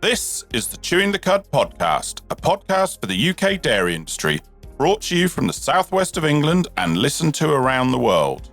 This is the Chewing the Cud podcast, a podcast for the UK dairy industry, brought to you from the southwest of England and listened to around the world.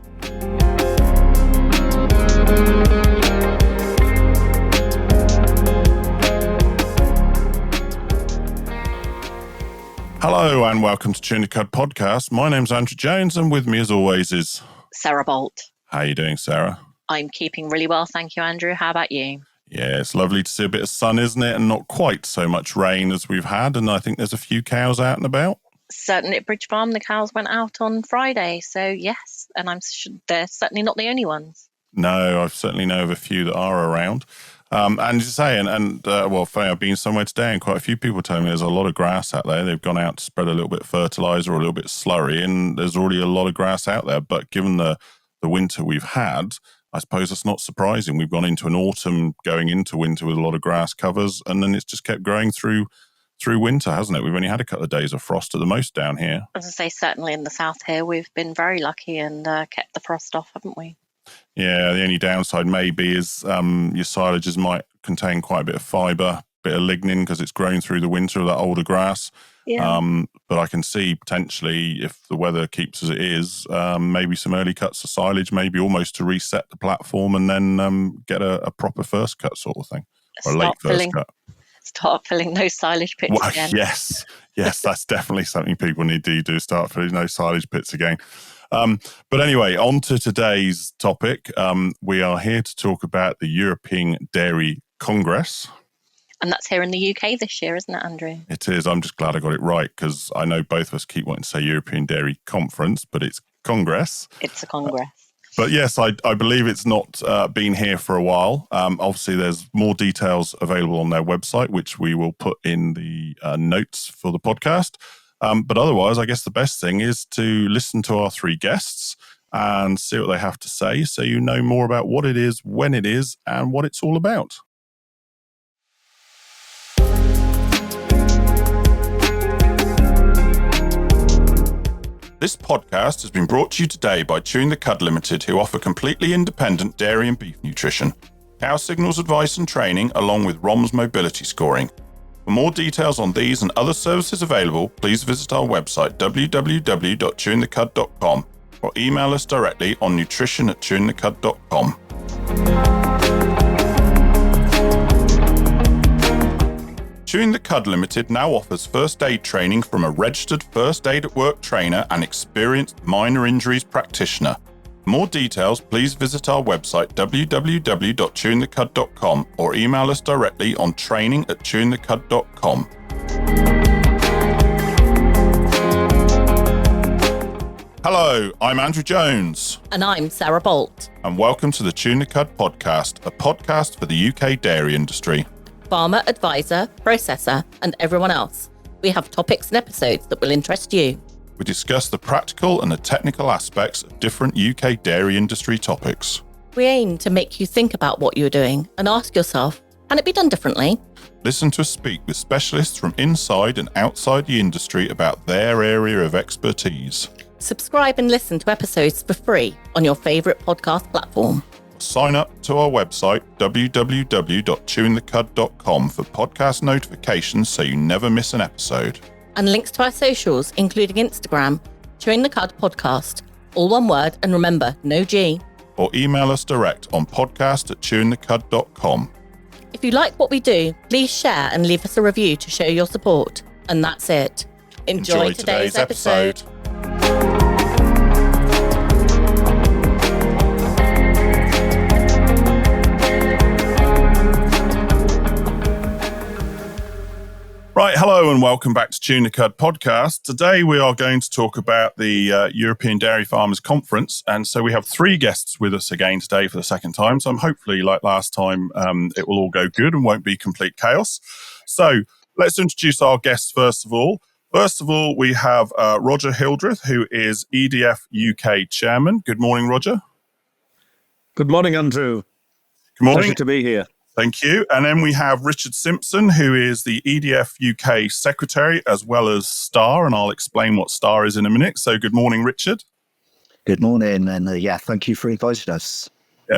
Hello and welcome to Chewing the Cud podcast. My name's Andrew Jones and with me as always is Sarah Bolt. How are you doing, Sarah? I'm keeping really well, thank you, Andrew. How about you? Yeah, it's lovely to see a bit of sun, isn't it? And not quite so much rain as we've had. And I think there's a few cows out and about. Certainly at Bridge Farm, the cows went out on Friday. So yes, and they're certainly not the only ones. No, I certainly know of a few that are around. And as you say, funny, I've been somewhere today and quite a few people told me there's a lot of grass out there. They've gone out to spread a little bit of fertiliser or a little bit of slurry, and there's already a lot of grass out there. But given the winter we've had, I suppose it's not surprising. We've gone into an autumn, going into winter with a lot of grass covers, and then it's just kept growing through winter, hasn't it? We've only had a couple of days of frost at the most down here. As I say, certainly in the south here, we've been very lucky and kept the frost off, haven't we? Yeah, the only downside maybe is your silages might contain quite a bit of fibre, bit of lignin because it's grown through the winter of that older grass. Yeah. But I can see potentially if the weather keeps as it is, maybe some early cuts of silage, maybe almost to reset the platform and then get a proper first cut sort of thing, or a late first cut. Start filling those silage pits again. Yes, that's definitely something people need to do, start filling those silage pits again. But anyway, on to today's topic. We are here to talk about the European Dairy Congress. And that's here in the UK this year, isn't it, Andrew? It is. I'm just glad I got it right because I know both of us keep wanting to say European Dairy Conference, but it's Congress. It's a Congress. But yes, I believe it's not been here for a while. Obviously, there's more details available on their website, which we will put in the notes for the podcast. But otherwise, I guess the best thing is to listen to our three guests and see what they have to say so you know more about what it is, when it is, and what it's all about. This podcast has been brought to you today by Chewing the Cud Limited, who offer completely independent dairy and beef nutrition, cow signals advice and training, along with ROMS mobility scoring. For more details on these and other services available, please visit our website www.chewingthecud.com or email us directly on nutrition@chewingthecud.com. Chewing the Cud Limited now offers first aid training from a registered first aid at work trainer and experienced minor injuries practitioner. For more details, please visit our website www.chewingthecud.com or email us directly on training@chewingthecud.com. Hello, I'm Andrew Jones. And I'm Sarah Bolt. And welcome to the Chewing the Cud podcast, a podcast for the UK dairy industry. Farmer, advisor, processor, and everyone else. We have topics and episodes that will interest you. We discuss the practical and the technical aspects of different UK dairy industry topics. We aim to make you think about what you're doing and ask yourself, can it be done differently? Listen to us speak with specialists from inside and outside the industry about their area of expertise. Subscribe and listen to episodes for free on your favourite podcast platform. Sign up to our website, www.chewingthecud.com, for podcast notifications so you never miss an episode. And links to our socials, including Instagram, Chewing the Cud Podcast. All one word, and remember, no G. Or email us direct on podcast@chewingthecud.com. If you like what we do, please share and leave us a review to show your support. And that's it. Enjoy today's episode. Right, hello and welcome back to Chewing the Cud podcast. Today we are going to talk about the European Dairy Farmers Conference, and so we have three guests with us again today for the second time. So I'm hopefully, like last time, it will all go good and won't be complete chaos. So let's introduce our guests first of all. First of all, we have Roger Hildreth, who is EDF UK Chairman. Good morning, Roger. Good morning, Andrew. Good morning. Pleasure to be here. Thank you. And then we have Richard Simpson, who is the EDF UK Secretary, as well as STAR, and I'll explain what STAR is in a minute. So good morning, Richard. Good morning, and thank you for inviting us.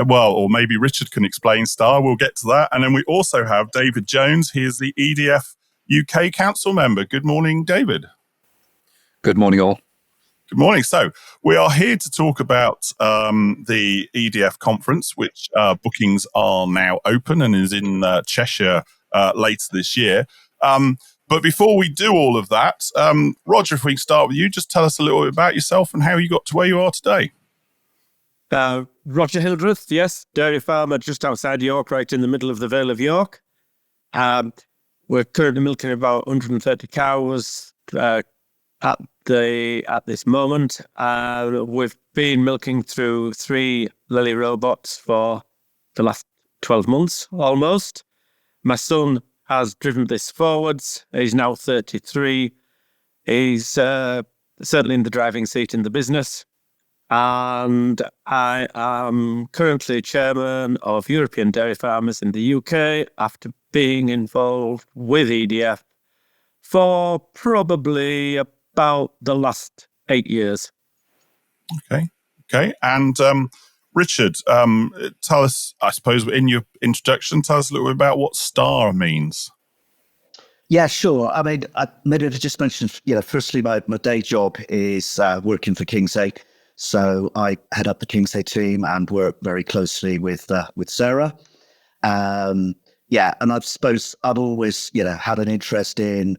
Well, or maybe Richard can explain STAR. We'll get to that. And then we also have David Jones. He is the EDF UK Council member. Good morning, David. Good morning, all. Good morning. So we are here to talk about the EDF conference, which bookings are now open and is in Cheshire later this year. But before we do all of that, Roger, if we can start with you, just tell us a little bit about yourself and how you got to where you are today. Roger Hildreth, yes, dairy farmer just outside York, right in the middle of the Vale of York. We're currently milking about 130 cows at this moment. We've been milking through 3 Lily robots for the last 12 months, almost. My son has driven this forwards. He's now 33. He's certainly in the driving seat in the business. And I am currently chairman of European Dairy Farmers in the UK after being involved with EDF for probably about the last 8 years. Okay. And Richard, tell us, I suppose, in your introduction, tell us a little bit about what STAR means. Yeah, sure. I mean, maybe I just mentioned, firstly, my day job is working for Kingsay. So I head up the Kingsay team and work very closely with Sarah. And I suppose I've always, had an interest in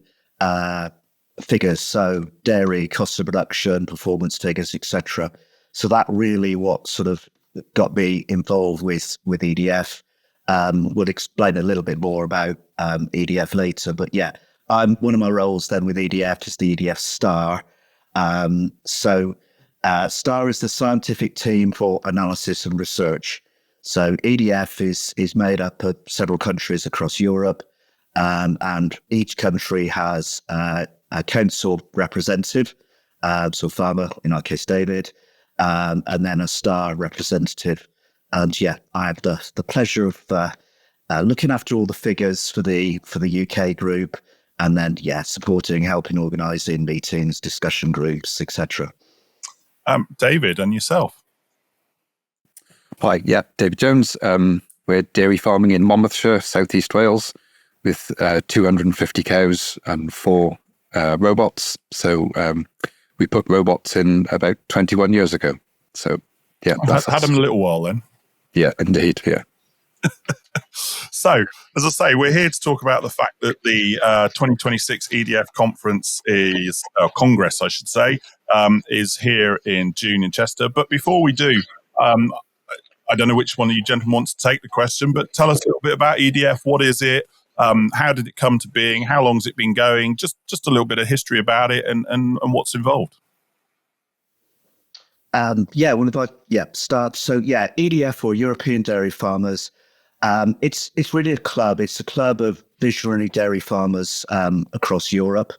figures, so dairy, cost of production, performance figures, etc. So that really what sort of got me involved with EDF. We'll explain a little bit more about EDF later, but one of my roles then with EDF is the EDF STAR. STAR is the scientific team for analysis and research. So EDF is made up of several countries across Europe, and each country has a council representative, so farmer, in our case David, and then a STAR representative. And I have the pleasure of looking after all the figures for the UK group, and then supporting, helping organising meetings, discussion groups, etc. David, and yourself? Hi, David Jones. We're dairy farming in Monmouthshire, South East Wales, with 250 cows and 4 robots. So we put robots in about 21 years ago. So I've had them a little while then. Yeah, indeed. Yeah. So, as I say, we're here to talk about the fact that the 2026 EDF conference Congress, I should say, is here in June in Chester. But before we do, I don't know which one of you gentlemen wants to take the question, but tell us a little bit about EDF. What is it? How did it come to being? How long has it been going? Just a little bit of history about it and what's involved. Start. So EDF, or European Dairy Farmers, it's really a club. It's a club of visionary dairy farmers across Europe.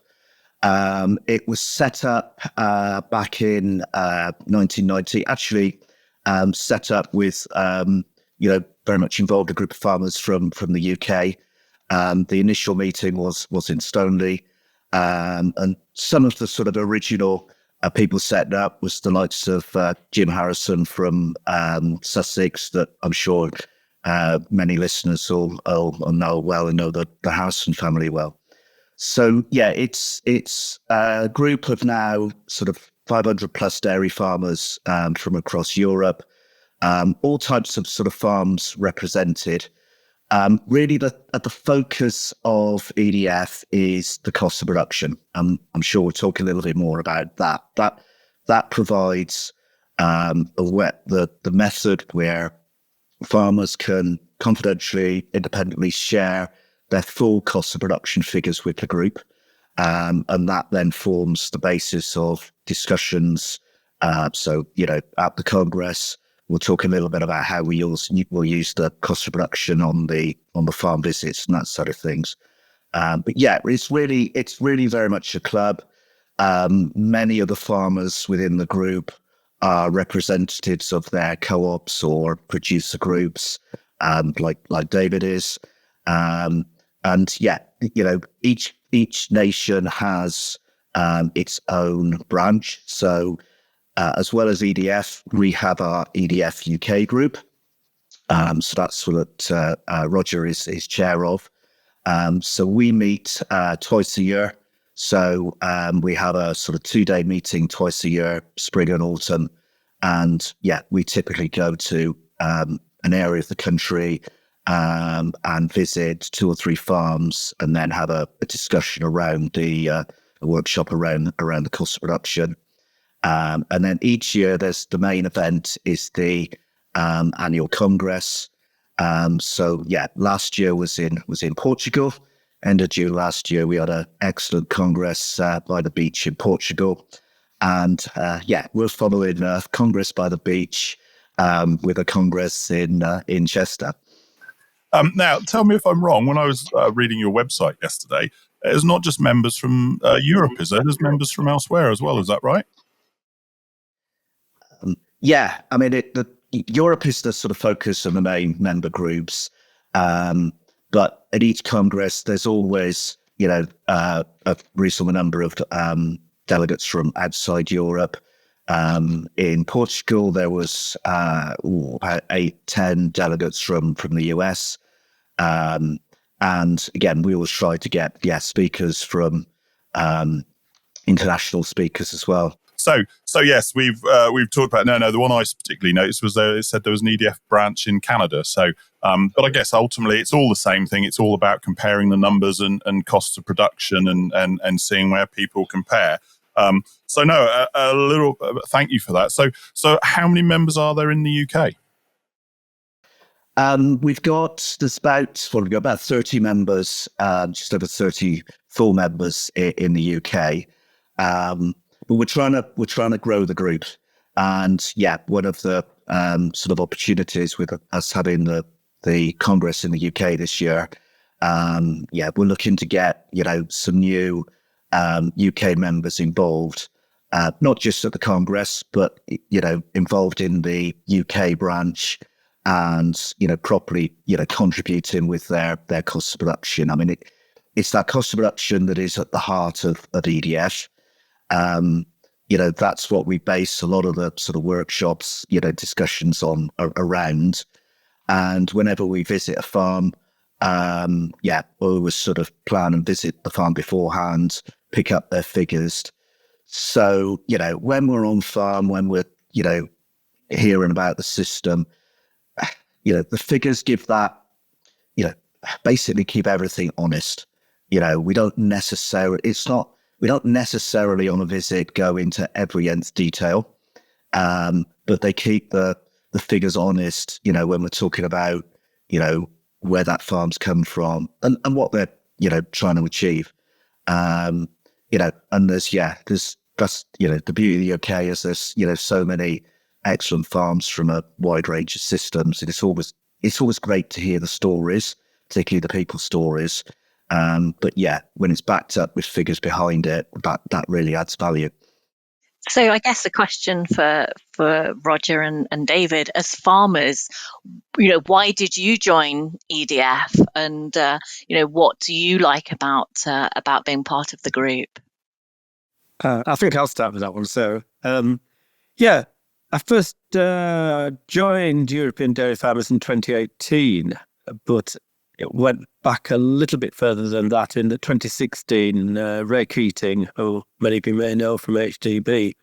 It was set up back in 1990. Actually, set up with very much involved a group of farmers from the UK. The initial meeting was in Stoneleigh, and some of the sort of original people setting up was the likes of Jim Harrison from Sussex, that I'm sure many listeners will know well and know the Harrison family well. So it's a group of now sort of 500 plus dairy farmers from across Europe, all types of sort of farms represented. Really, at the focus of EDF is the cost of production. I'm sure we'll talk a little bit more about that. That provides the method where farmers can confidentially, independently share their full cost of production figures with the group, and that then forms the basis of discussions. So at the Congress, we'll talk a little bit about how we'll use the cost of production on the farm visits and that sort of things. But it's really very much a club. Many of the farmers within the group are representatives of their co-ops or producer groups, like David is. Each nation has its own branch. So as well as EDF, we have our EDF UK group, So that's what Roger is chair of. So we meet twice a year. So we have a sort of 2-day meeting twice a year, spring and autumn. And yeah, we typically go to an area of the country and visit 2 or 3 farms, and then have a discussion around a workshop around the cost of production. And then each year, there's the main event is the annual Congress. So yeah, last year was in Portugal. End of June last year, we had an excellent Congress by the beach in Portugal. And yeah, we're following Congress by the beach with a Congress in Chester. Now, tell me if I'm wrong. When I was reading your website yesterday, it's not just members from Europe, is there? There's members from elsewhere as well. Is that right? Yeah, I mean, Europe is the sort of focus of the main member groups. But at each Congress, there's always, a reasonable number of delegates from outside Europe. In Portugal, there was about 8-10 delegates from the US. And again, we always try to get speakers from international speakers as well. So yes, we've talked about the one I particularly noticed was it said there was an EDF branch in Canada. So, but I guess ultimately it's all the same thing. It's all about comparing the numbers and costs of production and seeing where people compare. So no, a little thank you for that. So how many members are there in the UK? We've got about 30 members, just over 30 full members in the UK. But we're trying to grow the group, and yeah, one of the sort of opportunities with us having the Congress in the UK this year, we're looking to get some new UK members involved, not just at the Congress, but involved in the UK branch, and properly contributing with their cost of production. I mean, it's that cost of production that is at the heart of EDF. That's what we base a lot of the sort of workshops, discussions on around. And whenever we visit a farm, we always sort of plan and visit the farm beforehand, pick up their figures. So, when we're on farm, when we're, hearing about the system, the figures give that, basically keep everything honest. We don't necessarily on a visit go into every nth detail, but they keep the figures honest, when we're talking about, where that farm's come from and what they're, trying to achieve. And that's the beauty of the UK is there's, so many excellent farms from a wide range of systems. And it's always great to hear the stories, particularly the people's stories. But yeah, when it's backed up with figures behind it, that really adds value. So I guess a question for Roger and David, as farmers, why did you join EDF, and what do you like about being part of the group? I think I'll start with that one. So, I first joined European Dairy Farmers in 2018, but it went back a little bit further than that. In the 2016, Ray Keating, who many of you may know from HDB,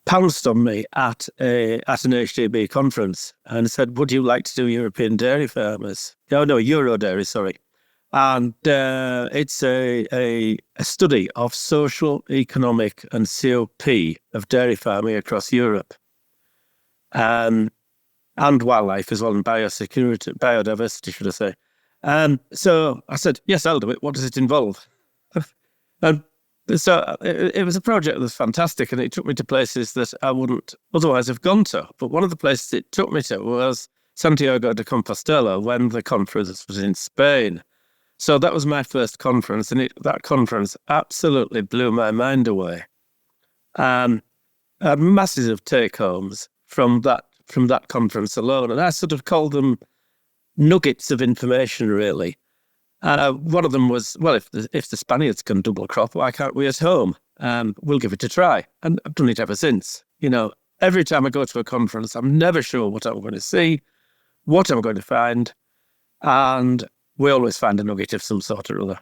pounced on me at an HDB conference and said, "Would you like to do European Dairy Farmers?" No, Euro Dairy, sorry. And it's a study of social, economic and COP of dairy farming across Europe. And wildlife as well, and biodiversity, should I say. So I said, yes, I'll do it. What does it involve? And so it was a project that was fantastic, and it took me to places that I wouldn't otherwise have gone to. But one of the places it took me to was Santiago de Compostela, when the conference was in Spain. So that was my first conference, and that conference absolutely blew my mind away. Masses of take-homes from that conference alone, and I sort of called them nuggets of information, really. One of them was, well, if the Spaniards can double crop, why can't we at home? We'll give it a try. And I've done it ever since. Every time I go to a conference, I'm never sure what I'm going to see. what I'm going to find, and we always find a nugget of some sort or other.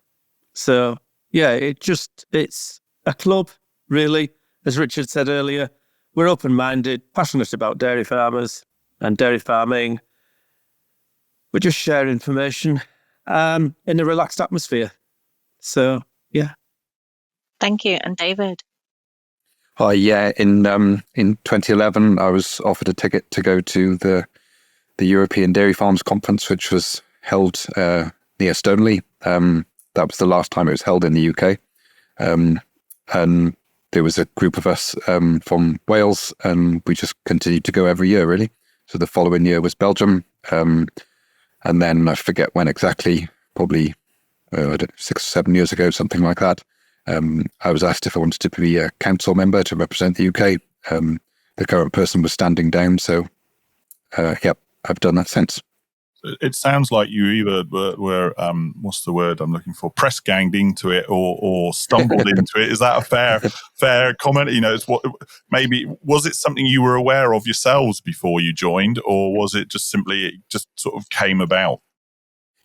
So, yeah, it's a club, really. As Richard said earlier, we're open-minded, passionate about dairy farmers and dairy farming. We just share information in a relaxed atmosphere. So, yeah. Thank you. And David? Hi, yeah. In 2011, I was offered a ticket to go to the European Dairy Farms Conference, which was held near Stoneleigh. That was the last time it was held in the UK. And there was a group of us from Wales, and we just continued to go every year, really. So the following year was Belgium. And then I forget when exactly, probably 6 or 7 years ago, something like that. I was asked if I wanted to be a council member to represent the UK. The current person was standing down. So, yep, I've done that since. It sounds like you either were what's the word I'm looking for? Press ganged into it or stumbled into it. Is that a fair comment? You know, it's what maybe was it something you were aware of yourselves before you joined, or was it just simply it just sort of came about?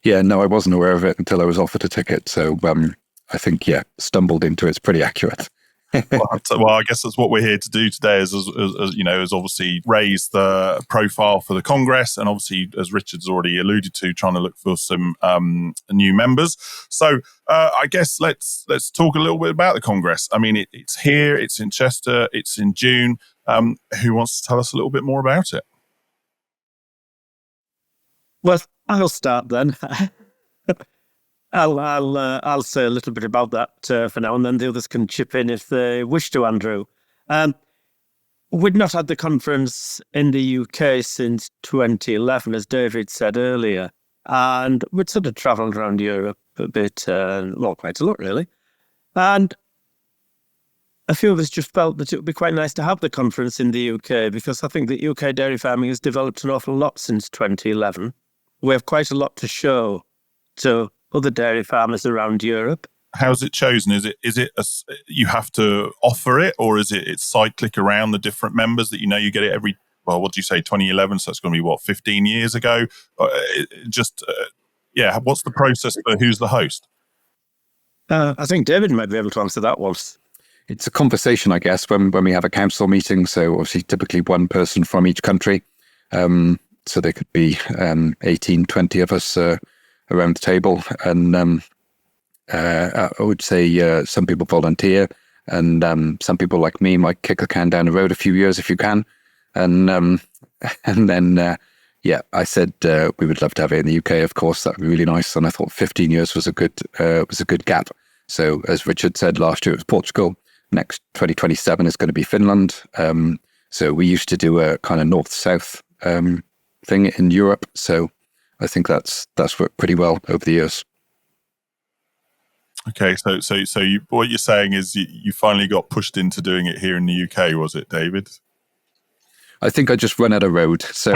Yeah, no, I wasn't aware of it until I was offered a ticket. So I think stumbled into it's pretty accurate. Well, I guess that's what we're here to do today is you know, is obviously raise the profile for the Congress, and obviously, as Richard's already alluded to, trying to look for some new members. So I guess let's talk a little bit about the Congress. I mean, it's here, it's in Chester, it's in June. Who wants to tell us a little bit more about it? Well, I'll start then. I'll say a little bit about that for now, and then the others can chip in if they wish to, Andrew. We'd not had the conference in the UK since 2011, as David said earlier, and we'd sort of travelled around Europe a bit, quite a lot really. And a few of us just felt that it would be quite nice to have the conference in the UK, because I think that UK dairy farming has developed an awful lot since 2011. We have quite a lot to show to other dairy farmers around Europe. How's it chosen? Is it you have to offer it, or is it's cyclic around the different members that you get it every? Well, what do you say? 2011, so that's going to be 15 years ago. What's the process for who's the host? I think David might be able to answer that one. It's a conversation, I guess, when we have a council meeting. So obviously, typically one person from each country. So there could be 18, 20 of us around the table, and I would say some people volunteer, and some people like me might kick the can down the road a few years if you can, and then I said we would love to have it in the UK. Of course, that'd be really nice, and I thought 15 years was a good gap. So as Richard said, last year it was Portugal. Next 2027 is going to be Finland. So we used to do a kind of north-south thing in Europe. So I think that's worked pretty well over the years. Okay, so what you're saying is you finally got pushed into doing it here in the UK, was it, David? I think I just run out of road. So,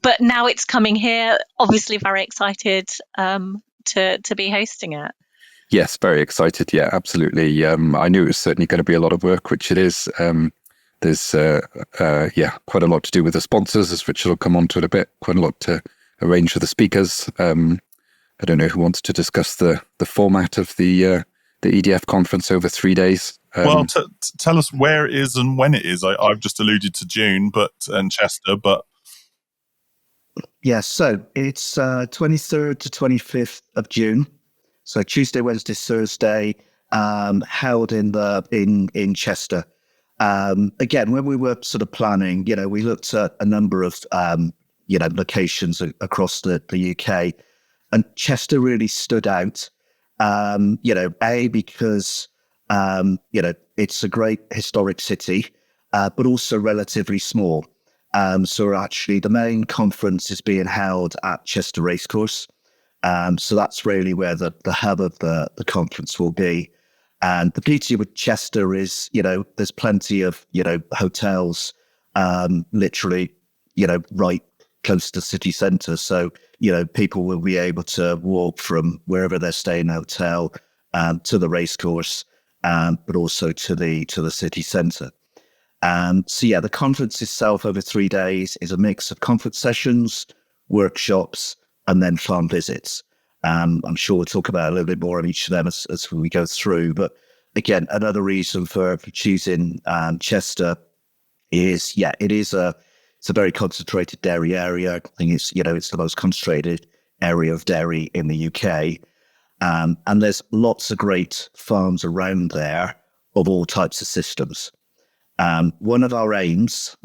but now it's coming here. Obviously, very excited to be hosting it. Yes, very excited. Yeah, absolutely. I knew it was certainly going to be a lot of work, which it is. There's quite a lot to do with the sponsors, as Richard will come on to it a bit. Quite a lot to arrange for the speakers. I don't know who wants to discuss the format of the EDF conference over 3 days. Tell us where it is and when it is. I've just alluded to June, and Chester, but yes. So it's 23rd to 25th of June. So Tuesday, Wednesday, Thursday, held in Chester. Again, when we were sort of planning, we looked at a number of, locations across the UK, and Chester really stood out, because, it's a great historic city, but also relatively small. So actually the main conference is being held at Chester Racecourse. So that's really where the hub of the conference will be. And the beauty with Chester is, there's plenty of, hotels, literally, right close to the city centre. So, people will be able to walk from wherever they're staying in a hotel to the racecourse, but also to the city centre. So yeah, the conference itself over 3 days is a mix of conference sessions, workshops, and then farm visits. I'm sure we'll talk about a little bit more of each of them as we go through. But again, another reason for choosing Chester is, yeah, it's a very concentrated dairy area. I think it's the most concentrated area of dairy in the UK. And there's lots of great farms around there of all types of systems. One of our aims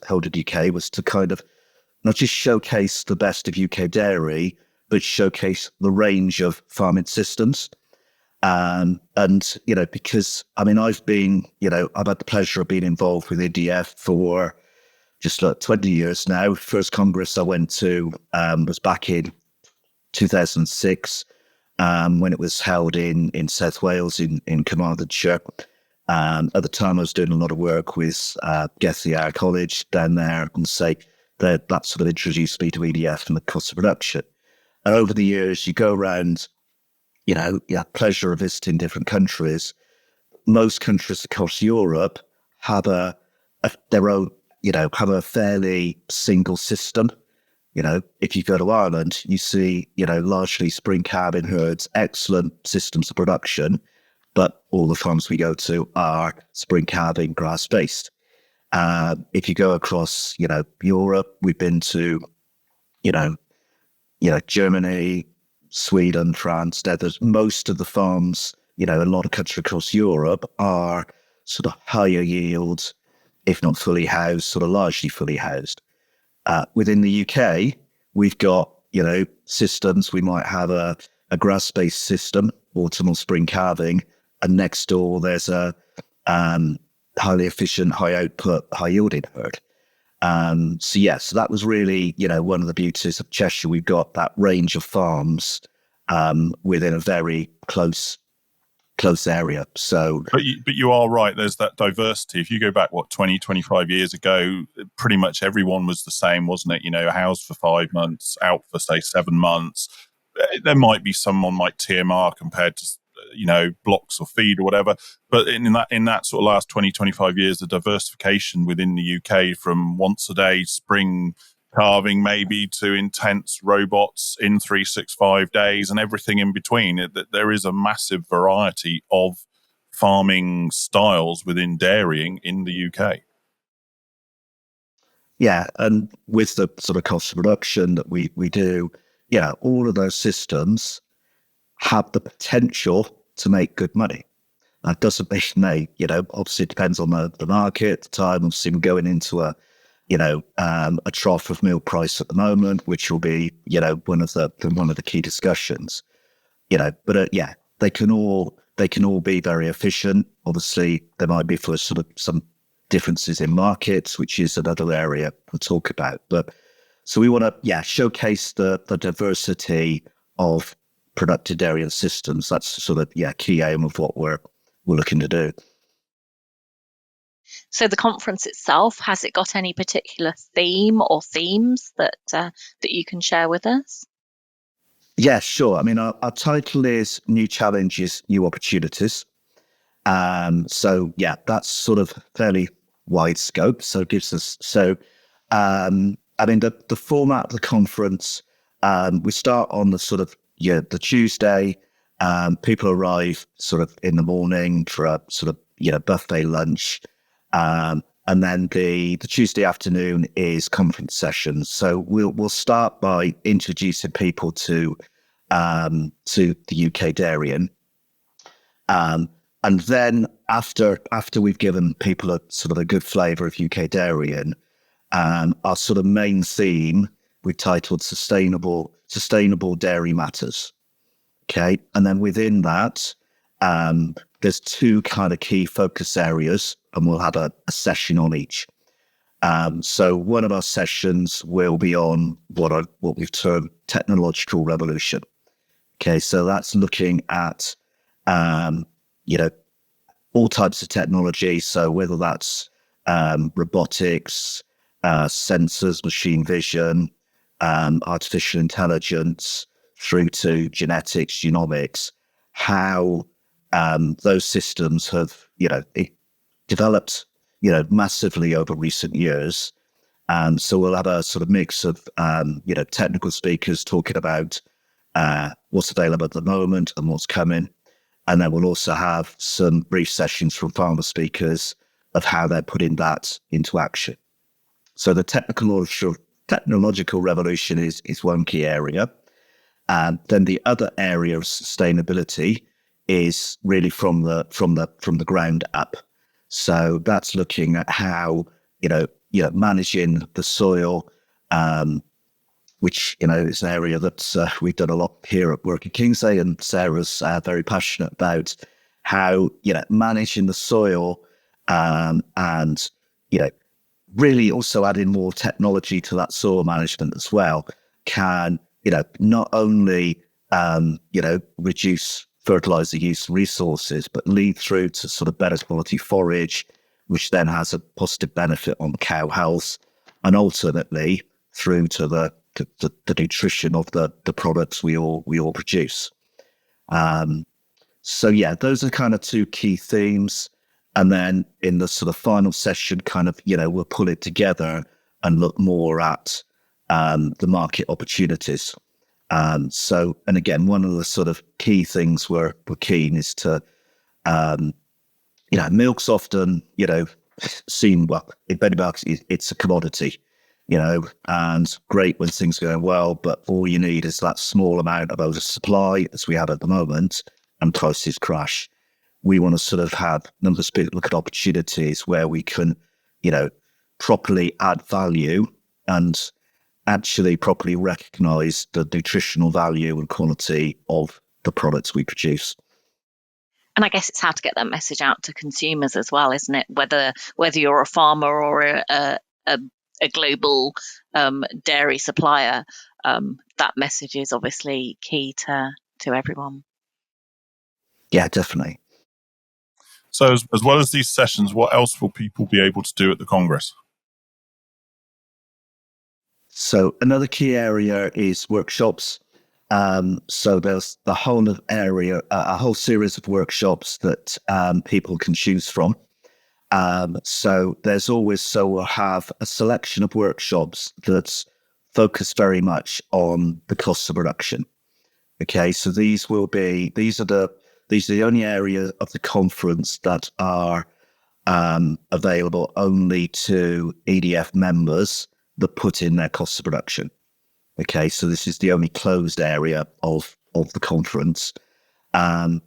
held at UK was to kind of not just showcase the best of UK dairy, but showcase the range of farming systems. And, because I've had the pleasure of being involved with EDF for just 20 years now. First Congress I went to was back in 2006, when it was held in South Wales in Carmarthenshire. At the time, I was doing a lot of work with Gethier College down there, and that sort of introduced me to EDF and the cost of production. And over the years, you go around, pleasure of visiting different countries. Most countries across Europe have their own, have a fairly single system. If you go to Ireland, you see, largely spring calving herds, excellent systems of production, but all the farms we go to are spring calving grass-based. If you go across, Europe, we've been to, Germany, Sweden, France, Netherlands. Most of the farms, a lot of countries across Europe are sort of higher yield, if not fully housed, sort of largely fully housed. Within the UK, we've got, systems. We might have a grass-based system, autumnal spring calving, and next door there's a highly efficient, high output, high yielding herd. So that was really, one of the beauties of Cheshire. We've got that range of farms within a very close area. So, but you are right. There's that diversity. If you go back, 20, 25 years ago, pretty much everyone was the same, wasn't it? Housed for 5 months, out for say 7 months. There might be someone like TMR compared to, blocks or feed or whatever. But in that sort of last 20, 25 years, the diversification within the UK from once a day spring calving maybe to intense robots in 365 days and everything in between. There is a massive variety of farming styles within dairying in the UK. Yeah, and with the sort of cost of production that we do, all of those systems have the potential to make good money. That doesn't mean obviously it depends on the market, the time. Obviously, we're going into a trough of milk price at the moment, which will be, one of the key discussions. But they can all be very efficient. Obviously, there might be for sort of some differences in markets, which is another area we'll talk about. But so we want to, showcase the diversity of productive dairy and systems. That's sort of, key aim of what we're looking to do. So the conference itself, has it got any particular theme or themes that you can share with us? Yeah, sure. Our title is New Challenges, New Opportunities. So that's sort of fairly wide scope. So it gives us, the format of the conference, we start on the sort of, the Tuesday. People arrive sort of in the morning for a sort of, buffet lunch. And then the Tuesday afternoon is conference sessions. So we'll start by introducing people to the UK dairying. And then after we've given people a sort of a good flavour of UK dairying, our sort of main theme we've titled Sustainable Dairy Matters. Okay. And then within that, there's 2 kind of key focus areas, and we'll have a session on each. So one of our sessions will be on what we've termed technological revolution. Okay, so that's looking at all types of technology. So whether that's robotics, sensors, machine vision, artificial intelligence, through to genetics, genomics, how those systems have developed massively over recent years. So we'll have a sort of mix of, technical speakers talking about what's available at the moment and what's coming. And then we'll also have some brief sessions from farmer speakers of how they're putting that into action. So the technological revolution is one key area. And then the other area of sustainability is really from the ground up. So that's looking at how, managing the soil, which, is an area that we've done a lot here at Work at Kingsley, and Sarah's very passionate about how, managing the soil and, really also adding more technology to that soil management as well can, not only, reduce fertilizer use resources, but lead through to sort of better quality forage, which then has a positive benefit on cow health, and ultimately through to the nutrition of the products we all produce. So yeah, those are kind of two key themes. And then in the sort of final session, kind of, we'll pull it together and look more at the market opportunities. And again, one of the sort of key things we're keen is to, milk's often, seen, well, in many markets, it's a commodity, and great when things are going well, but all you need is that small amount of oversupply, as we have at the moment, and prices crash. We want to sort of have numbers look at opportunities where we can, properly add value and actually properly recognize the nutritional value and quality of the products we produce. And I guess it's how to get that message out to consumers as well, isn't it? Whether you're a farmer or a global dairy supplier, that message is obviously key to everyone. Yeah, definitely. So as well as these sessions, what else will people be able to do at the Congress? So another key area is workshops. So there's the whole area, a whole series of workshops that people can choose from. So we'll have a selection of workshops that focus very much on the cost of production. Okay, so these are the only area of the conference that are available only to EDF members that put in their cost of production. Okay, so this is the only closed area of the conference. And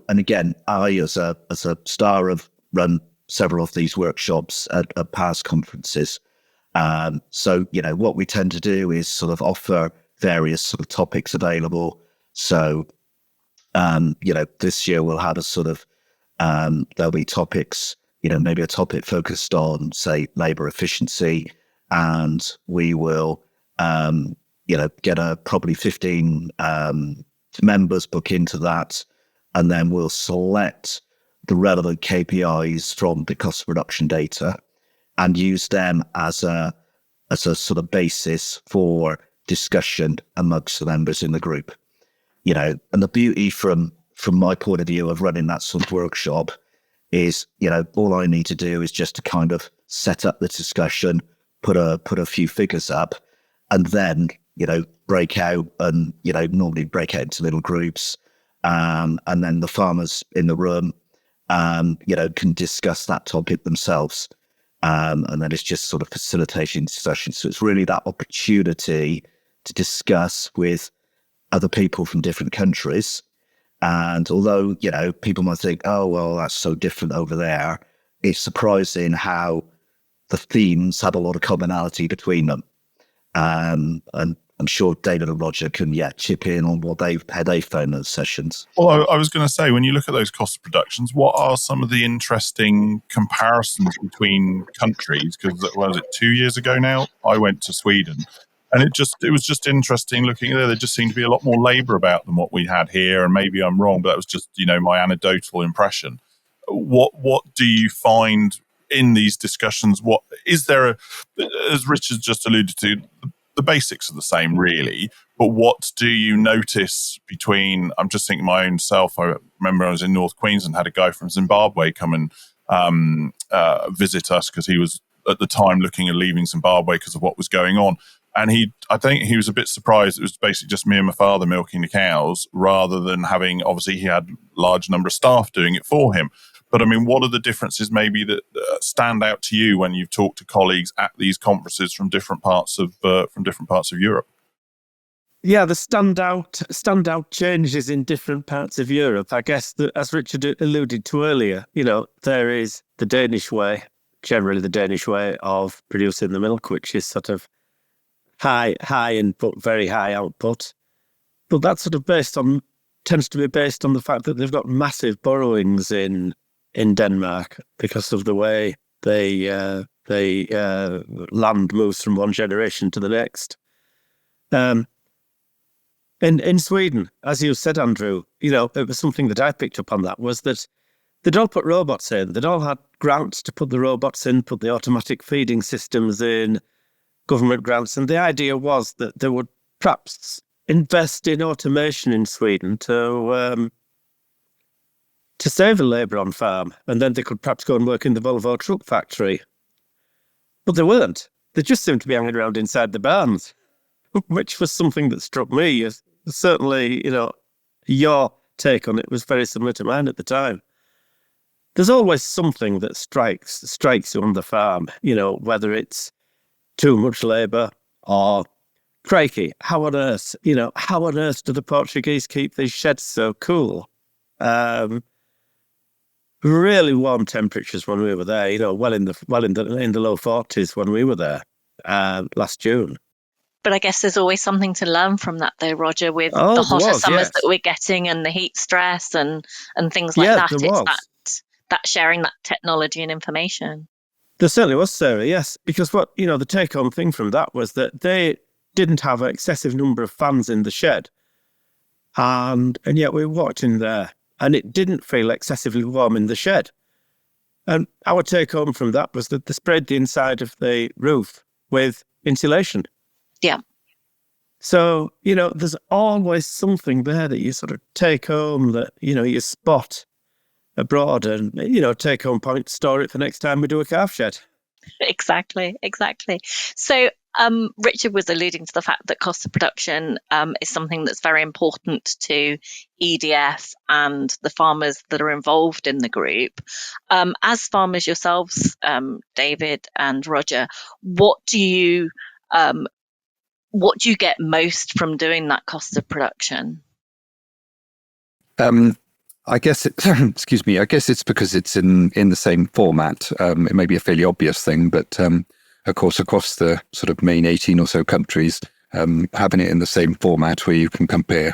again, I, as a star, have run several of these workshops at past conferences. So, what we tend to do is sort of offer various sort of topics available. So, this year we'll have a sort of, there'll be topics, maybe a topic focused on, say, labor efficiency, and we will, get probably 15 members book into that, and then we'll select the relevant KPIs from the cost of production data and use them as a sort of basis for discussion amongst the members in the group. And the beauty from my point of view of running that sort of workshop is, all I need to do is just to kind of set up the discussion, put a few figures up, and then, break out and, normally break out into little groups. And then the farmers in the room, can discuss that topic themselves. And then it's just sort of facilitating discussion. So it's really that opportunity to discuss with other people from different countries. And although, people might think, oh, well, that's so different over there, it's surprising how the themes have a lot of commonality between them. And I'm sure David and Roger can, chip in on how they found those sessions. Well, I was going to say, when you look at those cost of productions, what are some of the interesting comparisons between countries? Because, was it 2 years ago now? I went to Sweden, and it was just interesting looking there. There just seemed to be a lot more labour about than what we had here, and maybe I'm wrong, but that was just, my anecdotal impression. What do you find in these discussions? What is there, as Richard just alluded to, the basics are the same, really, but what do you notice between, I'm just thinking my own self, I remember I was in North Queensland, had a guy from Zimbabwe come and visit us, because he was at the time looking at leaving Zimbabwe because of what was going on. And I think he was a bit surprised. It was basically just me and my father milking the cows, rather than having, obviously he had a large number of staff doing it for him. But I mean, what are the differences maybe that stand out to you when you've talked to colleagues at these conferences from different parts of Europe? Yeah, the standout changes in different parts of Europe. I guess that, as Richard alluded to earlier, there is the Danish way, generally the Danish way of producing the milk, which is sort of high input, very high output. But that's sort of tends to be based on the fact that they've got massive borrowings in Denmark because of the way land moves from one generation to the next. In Sweden, as you said, Andrew, it was something that I picked up on, that was that they'd all put robots in. They'd all had grants to put the robots in, put the automatic feeding systems in, government grants. And the idea was that they would perhaps invest in automation in Sweden to save the labour on farm. And then they could perhaps go and work in the Volvo truck factory. But they weren't. They just seemed to be hanging around inside the barns, which was something that struck me. Certainly, your take on it was very similar to mine at the time. There's always something that strikes you on the farm, whether it's too much labour or, crikey, how on earth do the Portuguese keep these sheds so cool? Really warm temperatures when we were there, well in the low 40s when we were there last June. But I guess there's always something to learn from that, though, Roger, with the hotter summers that we're getting and the heat stress and things like that. It's that sharing that technology and information. There certainly was, Sarah, yes. Because the take-home thing from that was that they didn't have an excessive number of fans in the shed. And yet we walked in there and it didn't feel excessively warm in the shed. And our take-home from that was that they sprayed the inside of the roof with insulation. Yeah. So, there's always something there that you sort of take home that, you spot abroad and, take home point, store it for next time we do a calf shed. Exactly. So Richard was alluding to the fact that cost of production is something that's very important to EDF and the farmers that are involved in the group. As farmers yourselves, David and Roger, what do you get most from doing that cost of production? I guess excuse me. I guess it's because it's in the same format. It may be a fairly obvious thing, but of course, across the sort of main 18 or so countries, having it in the same format where you can compare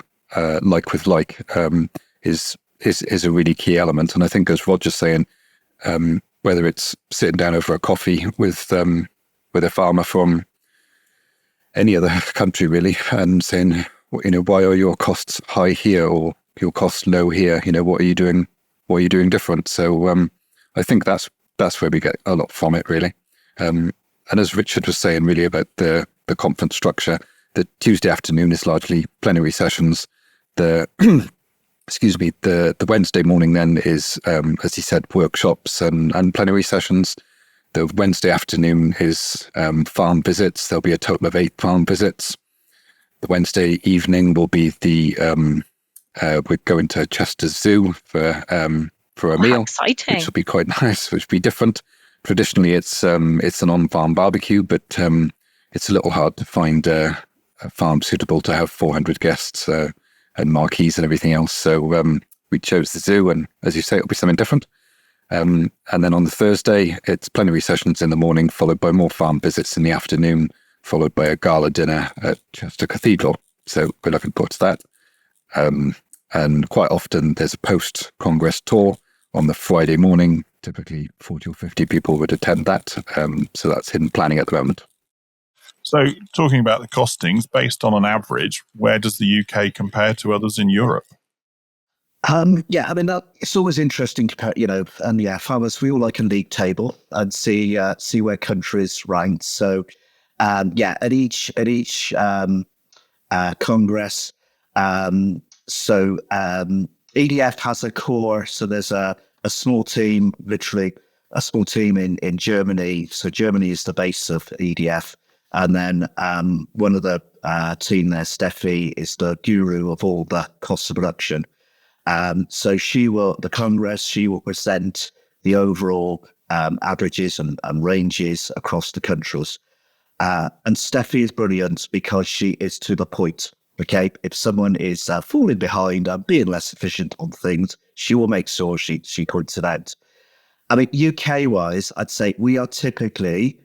like with like is a really key element. And I think, as Roger's saying, whether it's sitting down over a coffee with a farmer from any other country really, and saying, why are your costs high here or your costs low here? What are you doing? What are you doing different? So I think that's where we get a lot from it really. And as Richard was saying really about the conference structure, the Tuesday afternoon is largely plenary sessions. The Wednesday morning then is, as he said, workshops and plenary sessions. The Wednesday afternoon is farm visits. There'll be a total of 8 farm visits. The Wednesday evening will be we're going to Chester Zoo for a meal, exciting. Which will be quite nice, which will be different. Traditionally, it's an on-farm barbecue, but it's a little hard to find a farm suitable to have 400 guests and marquees and everything else. So we chose the zoo, and as you say, it'll be something different. And then on the Thursday, it's plenary sessions in the morning, followed by more farm visits in the afternoon, followed by a gala dinner at Chester Cathedral. So we're looking forward to that. And quite often there's a post-Congress tour on the Friday morning. Typically 40 or 50 people would attend that. So that's in planning at the moment. So talking about the costings, based on an average, where does the UK compare to others in Europe? It's always interesting to compare, farmers, we all like a league table and see where countries rank. So, at each Congress, EDF has a core. So there's a a small team, literally a small team in Germany. So Germany is the base of EDF. And then one of the team there, Steffi, is the guru of all the cost of production. So the Congress, she will present the overall averages and ranges across the countries. And Steffi is brilliant because she is to the point. Okay, if someone is falling behind and being less efficient on things, she will make sure she points it out. I mean, UK-wise, I'd say we are typically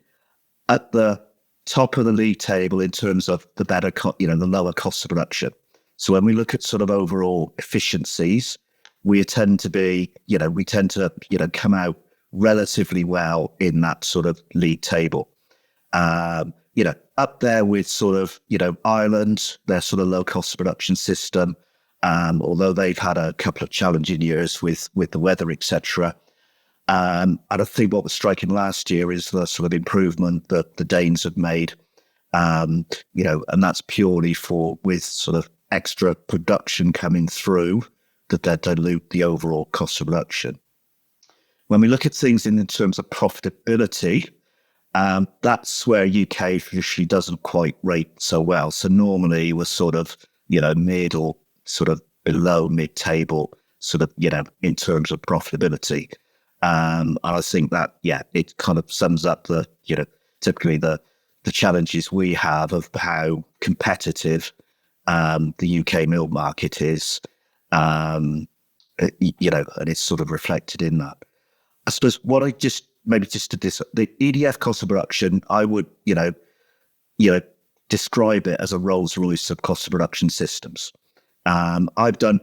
at the top of the league table in terms of the better, the lower cost of production. So when we look at sort of overall efficiencies, we tend to come out relatively well in that sort of league table. Up there with sort of, Ireland, their sort of low cost of production system, although they've had a couple of challenging years with the weather, etc. And I think what was striking last year is the sort of improvement that the Danes have made, and that's purely with sort of extra production coming through that dilute the overall cost of production. When we look at things in terms of profitability, that's where UK traditionally doesn't quite rate so well. So normally we're sort of, mid or sort of below mid-table, sort of, in terms of profitability. And I think that, it kind of sums up typically the challenges we have of how competitive the UK milk market is, and it's sort of reflected in that. I suppose the EDF cost of production, I would, describe it as a Rolls Royce of cost of production systems. I've done,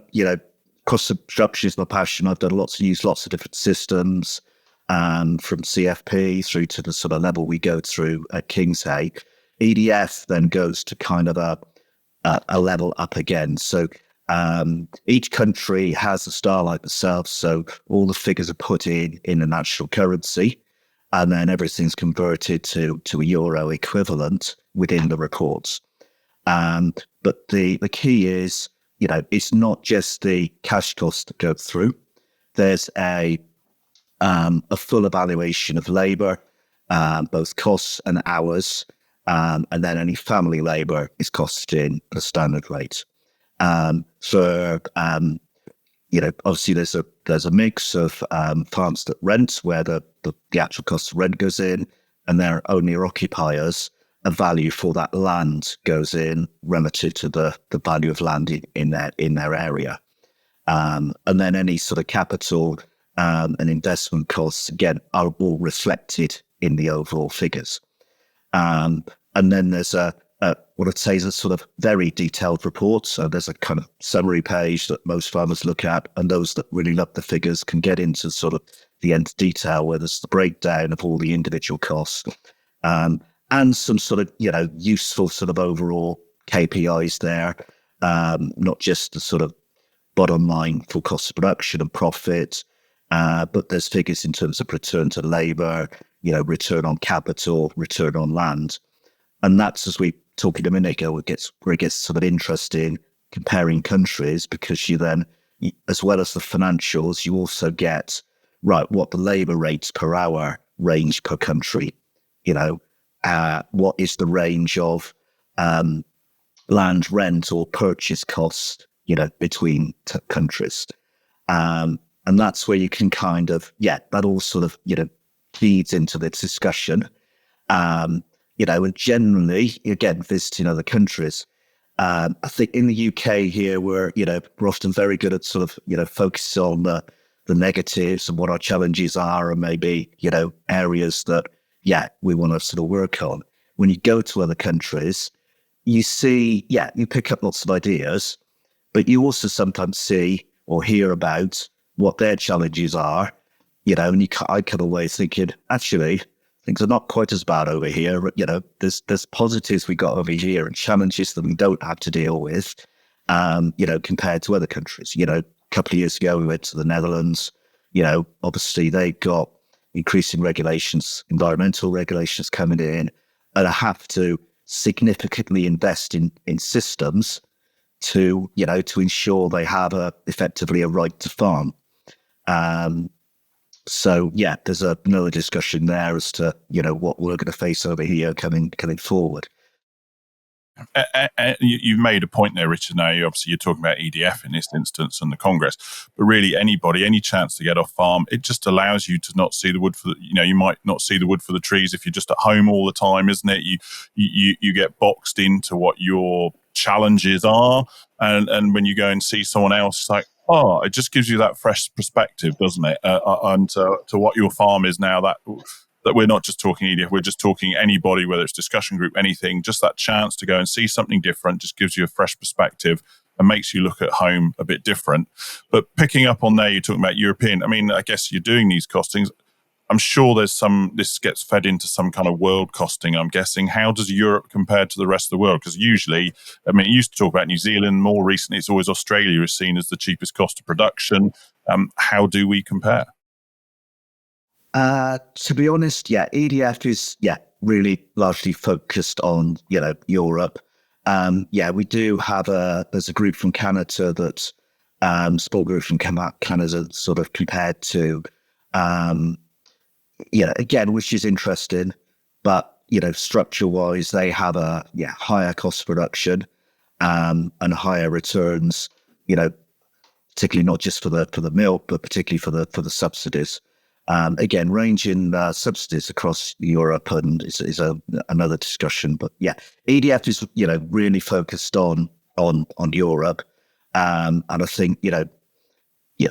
cost of production is my passion. I've used lots of different systems, from CFP through to the sort of level we go through at Kingshay. EDF then goes to kind of a level up again. So each country has a style like themselves. So all the figures are put in a national currency, and then everything's converted to a euro equivalent within the reports. But the key is, it's not just the cash costs that go through. There's a full evaluation of labour, both costs and hours, and then any family labour is costed in at a standard rate. Obviously there's a mix of farms that rent, where the actual cost of rent goes in, and their owner occupiers, a value for that land goes in relative to the value of land in their area. And then any sort of capital and investment costs, again, are all reflected in the overall figures. And then there's what I'd say is a sort of very detailed report. So there's a kind of summary page that most farmers look at, and those that really love the figures can get into sort of the end detail, where there's the breakdown of all the individual costs, and some sort of, useful sort of overall KPIs there, not just the sort of bottom line for cost of production and profit, but there's figures in terms of return to labour, return on capital, return on land. And that's, as we talked a minute ago, where it gets sort of interesting comparing countries, because you then, as well as the financials, you also get, what the labour rates per hour range per country, what is the range of land rent or purchase cost, between countries. And that's where you can kind of, that all sort of, feeds into the discussion. And generally, again, visiting other countries, I think in the UK here, we're often very good at sort of, focus on the negatives and what our challenges are, and maybe, areas that, we want to sort of work on. When you go to other countries, you see, you pick up lots of ideas, but you also sometimes see or hear about what their challenges are, and I come away thinking, actually, things are not quite as bad over here. There's positives we got over here and challenges that we don't have to deal with, compared to other countries. A couple of years ago, we went to the Netherlands. Obviously they've got increasing regulations, environmental regulations coming in, and I have to significantly invest in systems to ensure they have effectively a right to farm. So yeah, there's another discussion there as to what we're going to face over here coming forward. You've made a point there, Richard. Now, you're talking about EDF in this instance and the Congress, but really anybody, any chance to get off farm, it just allows you to not see the wood for the, you might not see the wood for the trees if you're just at home all the time, isn't it? You get boxed into what your challenges are, and when you go and see someone else, it's like, oh, it just gives you that fresh perspective, doesn't it? And to what your farm is now, that we're not just talking EDF, we're just talking anybody, whether it's discussion group, anything, just that chance to go and see something different just gives you a fresh perspective and makes you look at home a bit different. But picking up on there, you're talking about European. I mean, I guess you're doing these costings. I'm sure this gets fed into some kind of world costing, I'm guessing. How does Europe compare to the rest of the world? Because usually, I mean, you used to talk about New Zealand. More recently, it's always Australia is seen as the cheapest cost of production. How do we compare? To be honest, EDF is really largely focused on Europe. We do have there's a group from Canada that sport group from Canada sort of compared to again, which is interesting, but structure wise they have a higher cost of production and higher returns, particularly not just for the milk, but particularly for the subsidies. Again, ranging subsidies across Europe and is another discussion. But EDF is really focused on Europe, and I think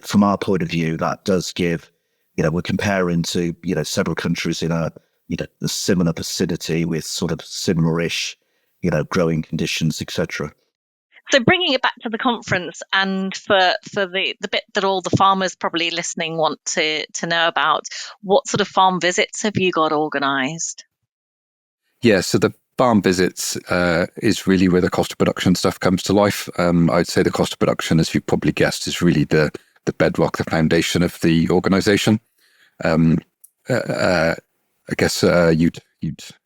from our point of view that does give we're comparing to several countries in a the similar vicinity with sort of similar-ish growing conditions, etc. So bringing it back to the conference, and for the bit that all the farmers probably listening want to know about, what sort of farm visits have you got organised? Yeah, so the farm visits is really where the cost of production stuff comes to life. I'd say the cost of production, as you probably guessed, is really the bedrock, the foundation of the organisation. I guess you'd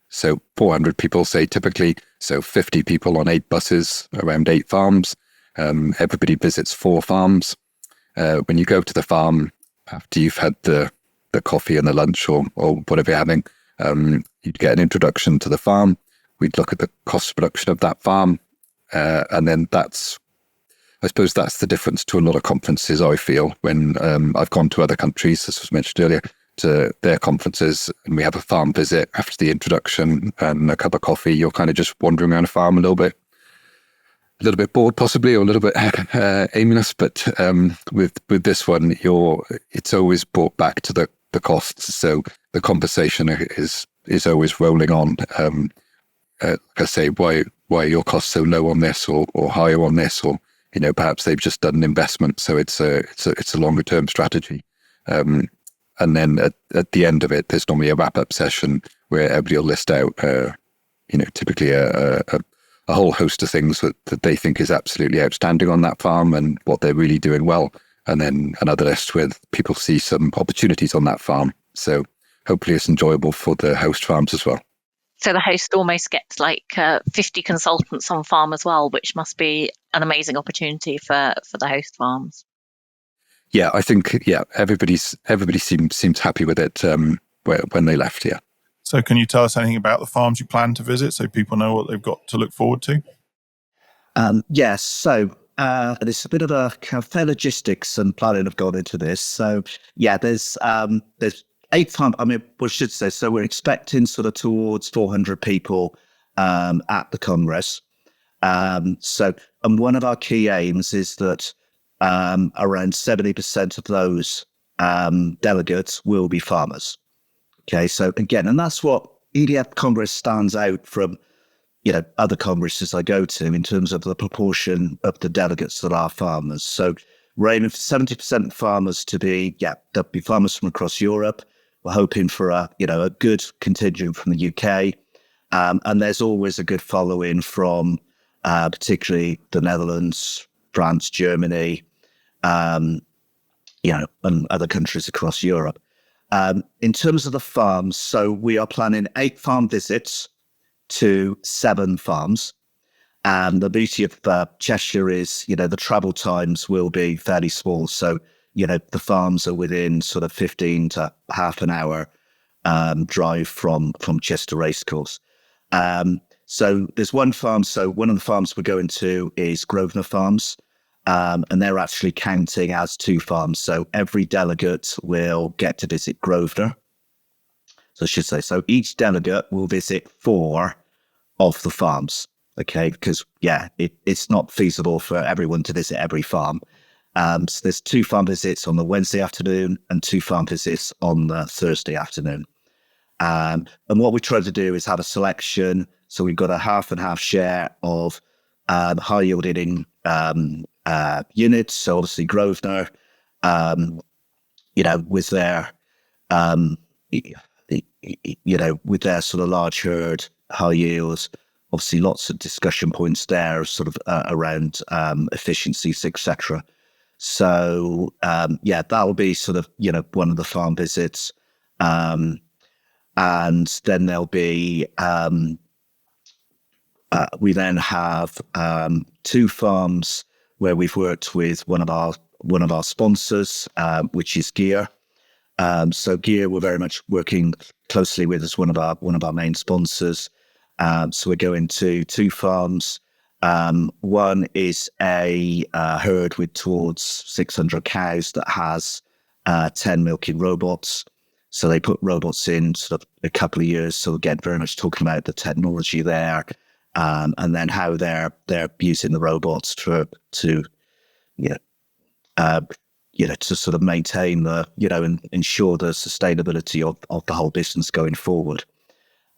so 400 people, say, typically, so 50 people on 8 buses, around 8 farms. Everybody visits 4 farms. When you go to the farm, after you've had the coffee and the lunch or whatever you're having, you'd get an introduction to the farm. We'd look at the cost of production of that farm. And then I suppose that's the difference to a lot of conferences, I feel, when I've gone to other countries, as was mentioned earlier, to their conferences, and we have a farm visit after the introduction and a cup of coffee. You're kind of just wandering around a farm a little bit bored possibly, or a little bit aimless. But with this one, it's always brought back to the costs. So the conversation is always rolling on. Like I say, why are your costs so low on this or higher on this, or perhaps they've just done an investment, so it's a longer term strategy. And then at the end of it, there's normally a wrap-up session where everybody will list out, typically a whole host of things that they think is absolutely outstanding on that farm and what they're really doing well. And then another list where people see some opportunities on that farm. So hopefully it's enjoyable for the host farms as well. So the host almost gets like 50 consultants on farm as well, which must be an amazing opportunity for the host farms. Yeah, I think everybody seems happy with it when they left. Yeah. So, can you tell us anything about the farms you plan to visit, so people know what they've got to look forward to? Yes. So there's a bit of a kind of fair logistics and planning have gone into this. So there's 8 farms. I mean, we should say, so we're expecting sort of towards 400 people at the Congress. And one of our key aims is that around 70% of those delegates will be farmers. Okay, so again, and that's what EDF Congress stands out from, other congresses I go to in terms of the proportion of the delegates that are farmers. So we're aiming for 70% farmers to be, there'll be farmers from across Europe. We're hoping for a good contingent from the UK. And there's always a good following from particularly the Netherlands, France, Germany, and other countries across Europe. In terms of the farms, so we are planning 8 farm visits to 7 farms. And the beauty of Cheshire is, the travel times will be fairly small. So the farms are within sort of 15 to half an hour drive from Chester Racecourse. So there's one farm. So one of the farms we're going to is Grosvenor Farms, and they're actually counting as 2 farms. So every delegate will get to visit Grosvenor. So I should say, so each delegate will visit 4 of the farms. Okay, because it's not feasible for everyone to visit every farm. So there's 2 farm visits on the Wednesday afternoon and 2 farm visits on the Thursday afternoon. And what we try to do is have a selection. So we've got a half and half share of high yielding units. So obviously Grosvenor, with their with their sort of large herd, high yields. Obviously, lots of discussion points there, sort of around efficiencies, etc. So that'll be sort of one of the farm visits. And then there'll be, we then have 2 farms where we've worked with one of our sponsors, which is Gear. So Gear, we're very much working closely with as one of our main sponsors. So we're going to 2 farms. One is a herd with towards 600 cows that has 10 milking robots. So they put robots in sort of a couple of years. So again, very much talking about the technology there, and then how they're using the robots to sort of maintain and ensure the sustainability of the whole business going forward.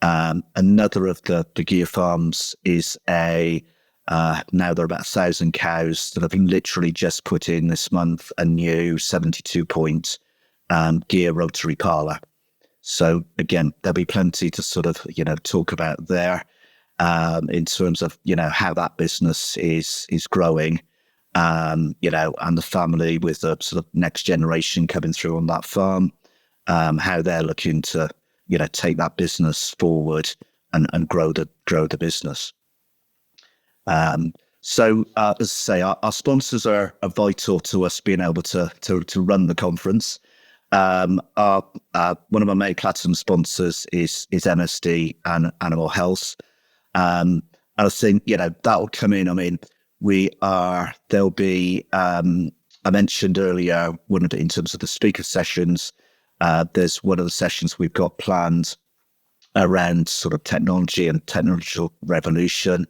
Another of the Gear farms is now there are about 1,000 cows that have literally just put in this month a new 72-point Gear rotary parlour. So again, there'll be plenty to sort of talk about there in terms of how that business is growing, and the family with the sort of next generation coming through on that farm, how they're looking to take that business forward and grow the business. So as I say, our sponsors are vital to us being able to run the conference. One of our main platinum sponsors is MSD and Animal Health. And I think, that'll come in. I mean, there'll be, I mentioned earlier, in terms of the speaker sessions, there's one of the sessions we've got planned around sort of technology and technological revolution.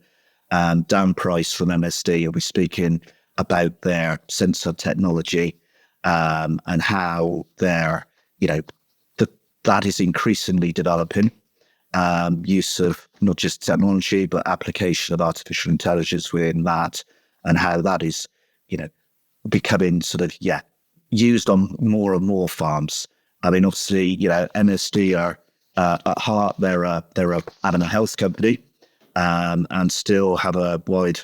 Dan Price from MSD will be speaking about their sensor technology, and how that is increasingly developing, use of not just technology, but application of artificial intelligence within that, and how that is, becoming sort of, used on more and more farms. I mean, obviously, MSD are, at heart, they're a animal health company, and still have a wide,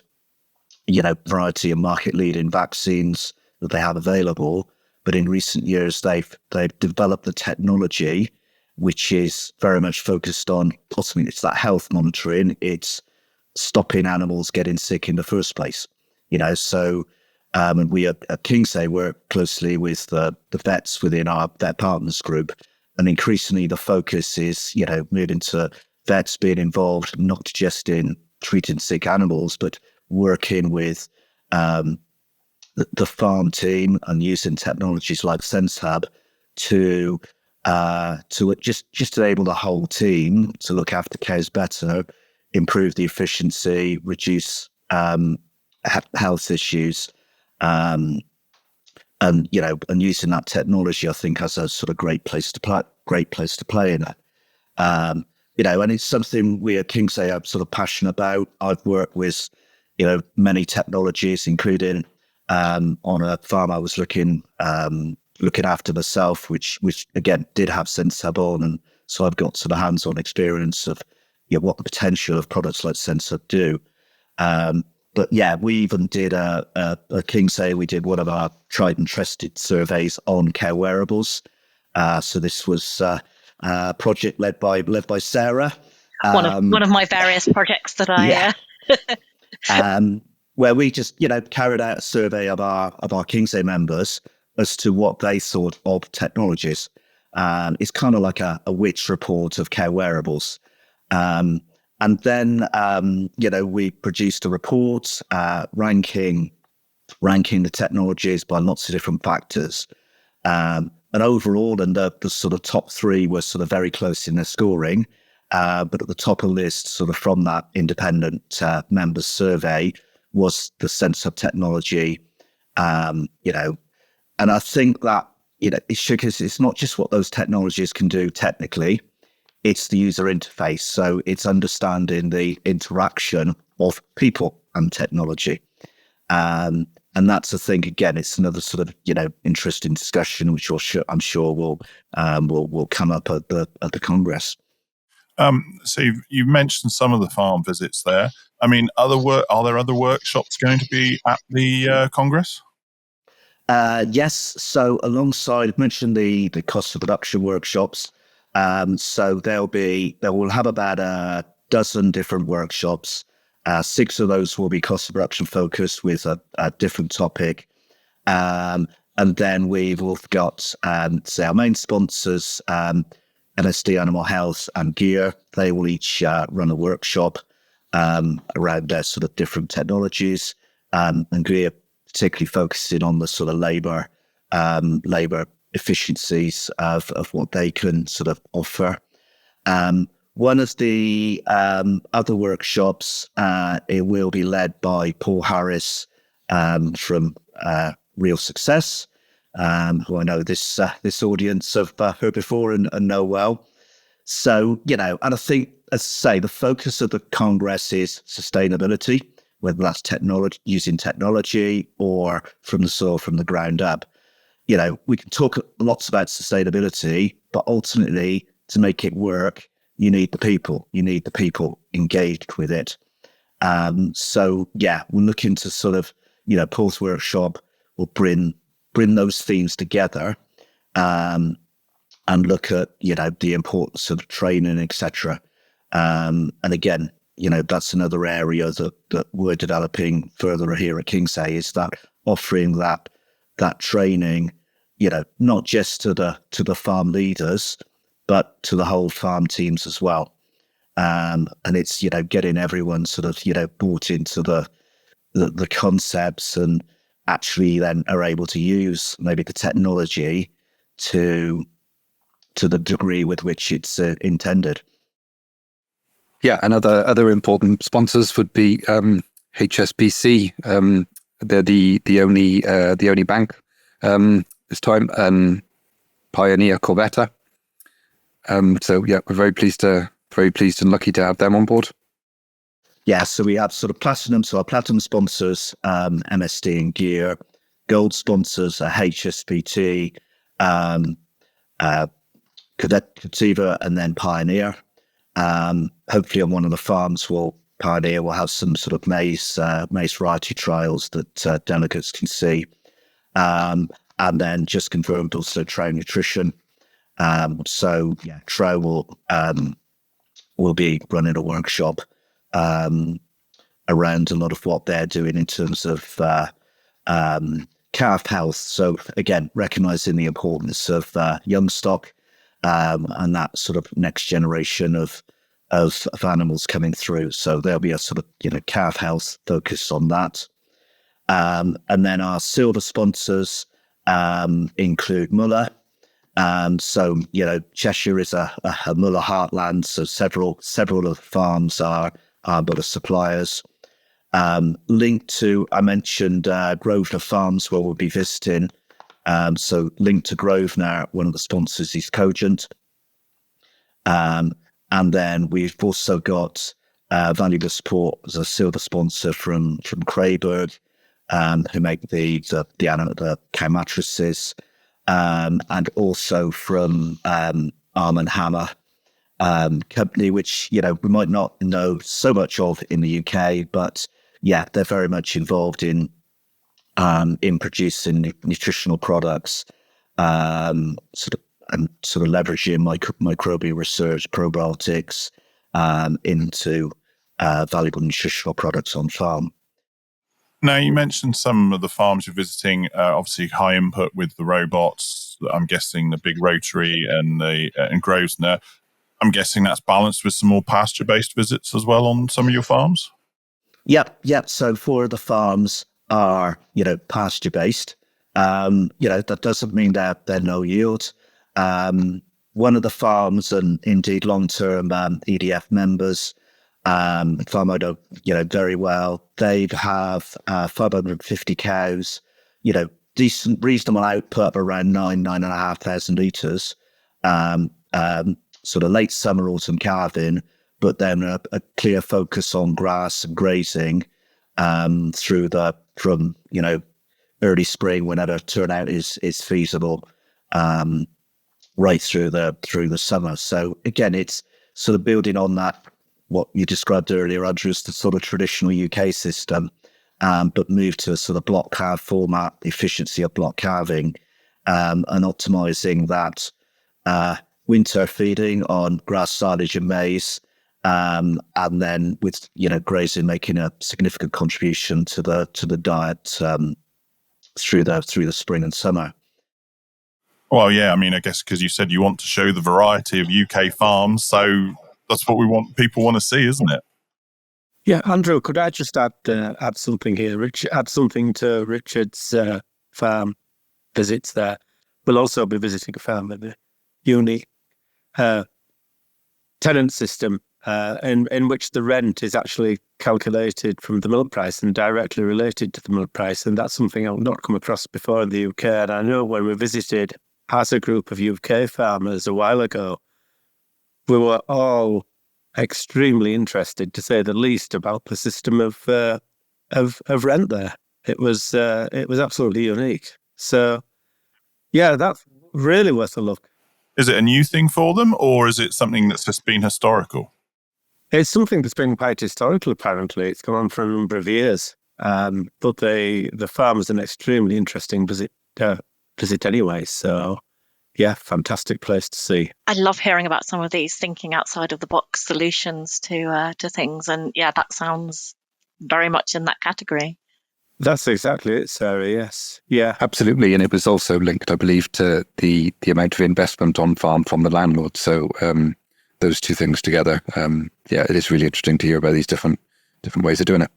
variety of market-leading vaccines that they have available. But in recent years, they've developed the technology, which is very much focused on, ultimately, it's that health monitoring. It's stopping animals getting sick in the first place. So and we at Kingsay work closely with the vets within our vet partners group, and increasingly the focus is, moving to vets being involved not just in treating sick animals, but working with the farm team and using technologies like SenseHub to just enable the whole team to look after cows better, improve the efficiency, reduce health issues, and using that technology, I think, as a sort of great place to play in it. And it's something we at Kingsay are sort of passionate about. I've worked with, many technologies, including on a farm I was looking after myself, which again did have SenseHub on, and so I've got sort of hands-on experience of what the potential of products like SenseHub do. But we even did a Kingsay. We did one of our tried and trusted surveys on cow wearables. So this was a project led by Sarah. One of my various projects that I. Where we just carried out a survey of our Kingsay members as to what they thought of technologies. It's kind of like a witch report of cow wearables. And then, we produced a report ranking the technologies by lots of different factors. And overall, and the sort of top three were sort of very close in their scoring. But at the top of the list, sort of from that independent members survey, was the sensor technology. And I think that, it's not just what those technologies can do technically, it's the user interface. So it's understanding the interaction of people and technology. And that's the thing. Again, it's another sort of interesting discussion, which I'm sure will come up at the Congress. So you've mentioned some of the farm visits there. I mean, are there other workshops going to be at the Congress? Yes. So alongside, I've mentioned the cost of production workshops. So we'll have about a dozen different workshops. 6 of those will be cost of production focused with a different topic. And then we've got, say, our main sponsors, MSD Animal Health and Gear. They will each run a workshop around their sort of different technologies. And Gear particularly focusing on the sort of labor efficiencies of what they can sort of offer. One of the other workshops, it will be led by Paul Harris from Real Success, who I know this audience have heard before and know well. So, and I think, as I say, the focus of the Congress is sustainability, whether that's using technology or from the soil, from the ground up. We can talk lots about sustainability, but ultimately, to make it work, you need the people. You need the people engaged with it. So, we're looking to sort of, Paul's workshop will bring those themes together and look at, the importance of training, etc. And again, that's another area that we're developing further here at Kingsay, is that offering that training, not just to the farm leaders, but to the whole farm teams as well. And it's, getting everyone sort of, bought into the concepts and actually then are able to use maybe the technology to the degree with which it's intended. Yeah, and other important sponsors would be HSBC. They're the only bank this time. Pioneer Corvetta. We're very pleased and lucky to have them on board. Yeah, so we have sort of platinum. So our platinum sponsors, MSD and Gear. Gold sponsors are HSBT, Cativa, and then Pioneer. Hopefully on one of the farms, Pioneer will have some sort of maize variety trials that delegates can see. And then just confirmed also Trow Nutrition. Trow will be running a workshop around a lot of what they're doing in terms of calf health. So again, recognizing the importance of young stock and that sort of next generation of animals coming through. So there'll be a sort of calf health focus on that. And then our silver sponsors include Muller. Cheshire is a Muller heartland, so several of the farms are Muller suppliers. Linked to, I mentioned Grosvenor Farms, where we'll be visiting. So linked to Grosvenor, one of the sponsors is Cogent. And then we've also got valuable support as a silver sponsor from Crayberg, who make the cow mattresses. And also from Arm & Hammer company, which we might not know so much of in the UK, but they're very much involved in producing nutritional products, sort of leveraging microbial research, probiotics into valuable nutritional products on farm. Now, you mentioned some of the farms you're visiting, obviously high input with the robots. I'm guessing the big rotary and Grosvenor. I'm guessing that's balanced with some more pasture-based visits as well on some of your farms? Yep. So 4 of the farms are, pasture-based. That doesn't mean they're no yield. One of the farms, and indeed long-term EDF members, farm I know, very well. They have 550 cows, decent, reasonable output of around 9,500 litres, sort of late summer, autumn calving, but then a clear focus on grass and grazing from early spring, whenever turnout is feasible, right through the summer. So again, it's sort of building on that, what you described earlier, Andrew, as the sort of traditional UK system, but moved to a sort of block calve format, efficiency of block calving, and optimizing that winter feeding on grass, silage, and maize, and then with grazing making a significant contribution to the diet through the spring and summer. Well, yeah, I mean, I guess because you said you want to show the variety of UK farms, so that's what people want to see, isn't it? Yeah, Andrew, could I just add something here? Add something to Richard's farm visits there. We'll also be visiting a farm with a unique tenant system in which the rent is actually calculated from the milk price and directly related to the milk price. And that's something I've not come across before in the UK. And I know when we visited as a group of UK farmers a while ago, we were all extremely interested, to say the least, about the system of rent there. It was absolutely unique. So, yeah, that's really worth a look. Is it a new thing for them, or is it something that's just been historical? It's something that's been quite historical, apparently. It's gone on for a number of years. But the farm is an extremely interesting visit anyway. So, yeah, fantastic place to see. I love hearing about some of these thinking outside of the box solutions to things. And yeah, that sounds very much in that category. That's exactly it, Sarah, yes. Yeah. Absolutely. And it was also linked, I believe, to the amount of investment on farm from the landlord. So those two things together, it is really interesting to hear about these different ways of doing it.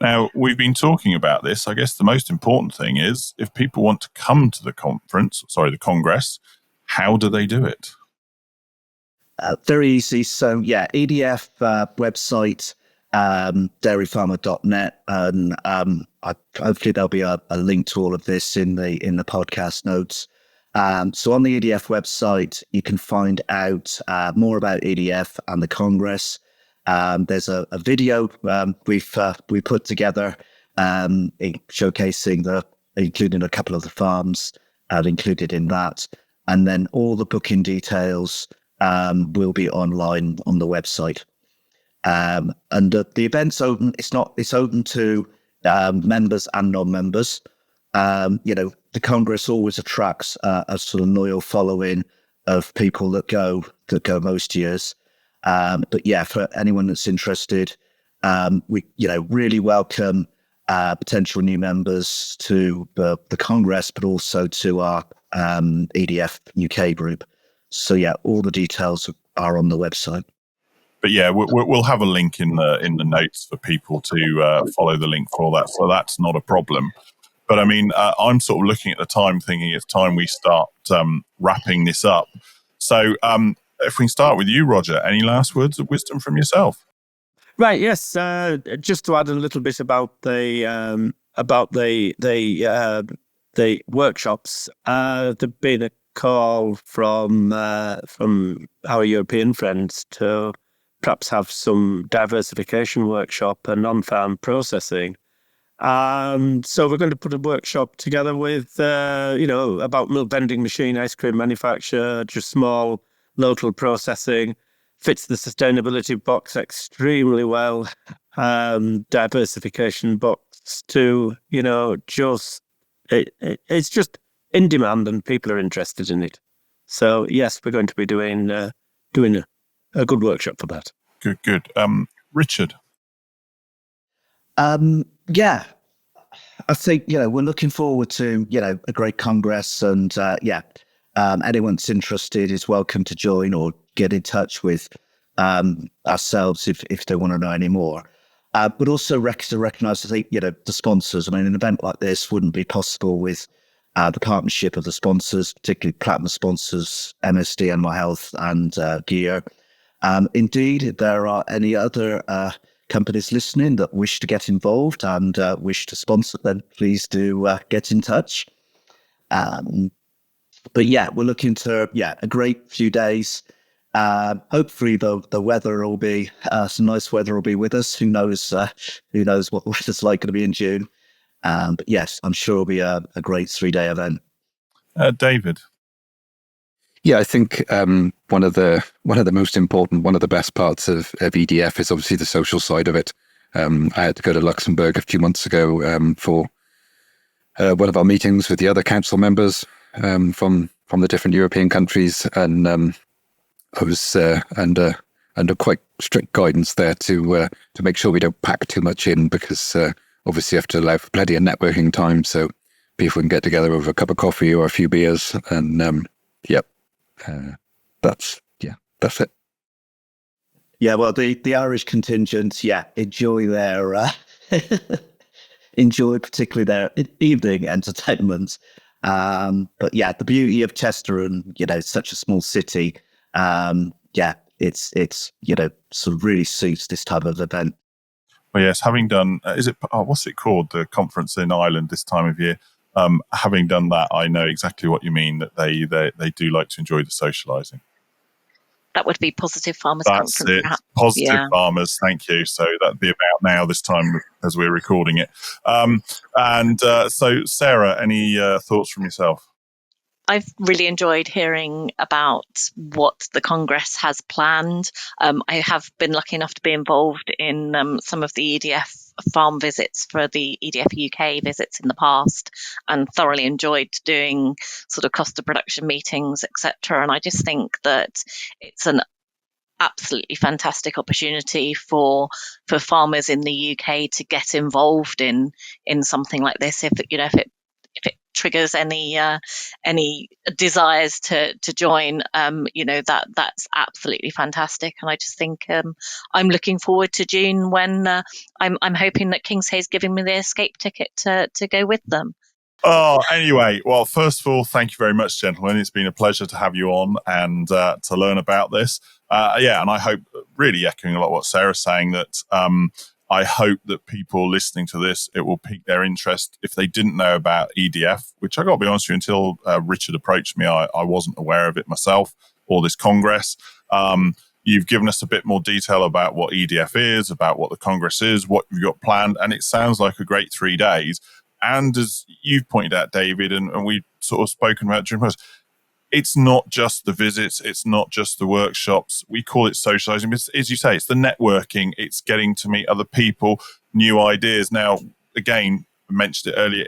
Now, we've been talking about this. I guess the most important thing is if people want to come to the Congress, how do they do it? Very easy. So, EDF website, dairyfarmer.net, and hopefully there'll be a link to all of this in the podcast notes. So on the EDF website, you can find out more about EDF and the Congress. There's a video we put together showcasing including a couple of the farms included in that, and then all the booking details will be online on the website. And the event's open. It's open to members and non-members. The Congress always attracts a sort of loyal following of people that go most years. But yeah, for anyone that's interested, we really welcome potential new members to the Congress, but also to our EDF UK group. So yeah, all the details are on the website. But yeah, we'll have a link in the notes for people to follow the link for that. So that's not a problem. But I mean, I'm sort of looking at the time, thinking it's time we start wrapping this up. So if we can start with you, Roger, any last words of wisdom from yourself? Right. Yes. Just to add a little bit about the workshops. There's been a call from our European friends to perhaps have some diversification workshop and on-farm processing. So we're going to put a workshop together with, about milk vending machine, ice cream manufacture, just small local processing, fits the sustainability box extremely well. Diversification box too, it's just in demand and people are interested in it. So yes, we're going to be doing a good workshop for that. Good. Richard? I think, we're looking forward to, a great Congress, and anyone's interested is welcome to join or get in touch with ourselves if they want to know any more. But also to recognise, I think, the sponsors. I mean, an event like this wouldn't be possible with the partnership of the sponsors, particularly platinum sponsors, MSD, Animal Health, and Gear. Indeed, if there are any other companies listening that wish to get involved and wish to sponsor, then please do get in touch. But yeah, we're looking to a great few days. Hopefully the weather will be some nice weather will be with us. Who knows what the weather's like going to be in June. But yes, I'm sure it'll be a great 3-day event. David. Yeah, I think one of the most important, one of the best parts of EDF is obviously the social side of it. I had to go to Luxembourg a few months ago for one of our meetings with the other council members from the different European countries, and I was under quite strict guidance there to make sure we don't pack too much in, because obviously you have to allow for plenty of networking time so people can get together over a cup of coffee or a few beers, and that's it. Yeah, well, the Irish contingent, enjoy their enjoy particularly their evening entertainment. But yeah, the beauty of Chester and such a small city, it's sort of really suits this type of event. Well, yes, having done, what's it called, the conference in Ireland this time of year? Having done that, I know exactly what you mean, that they do like to enjoy the socialising. That would be Positive Farmers That's Conference. it. Perhaps. Positive Farmers, thank you. So that'd be about now this time as we're recording it. So Sarah, any thoughts from yourself? I've really enjoyed hearing about what the Congress has planned. I have been lucky enough to be involved in some of the EDF farm visits for the EDF UK visits in the past, and thoroughly enjoyed doing sort of cost of production meetings, etc. And I just think that it's an absolutely fantastic opportunity for farmers in the UK to get involved in something like this. If it triggers any desires to join, that's absolutely fantastic. And I just think I'm looking forward to June, when I'm hoping that Kingshay's giving me the escape ticket to go with them. Oh, anyway, well, first of all, thank you very much, gentlemen. It's been a pleasure to have you on and to learn about this. And I hope, really echoing a lot of what Sarah's saying, that I hope that people listening to this, it will pique their interest. If they didn't know about EDF, which I got to be honest with you, until Richard approached me, I wasn't aware of it myself, or this Congress. You've given us a bit more detail about what EDF is, about what the Congress is, what you've got planned, and it sounds like a great 3 days. And as you've pointed out, David, and we've sort of spoken about during the it's not just the visits, it's not just the workshops. We call it socializing, but as you say, it's the networking, it's getting to meet other people, new ideas. Now, again, I mentioned it earlier,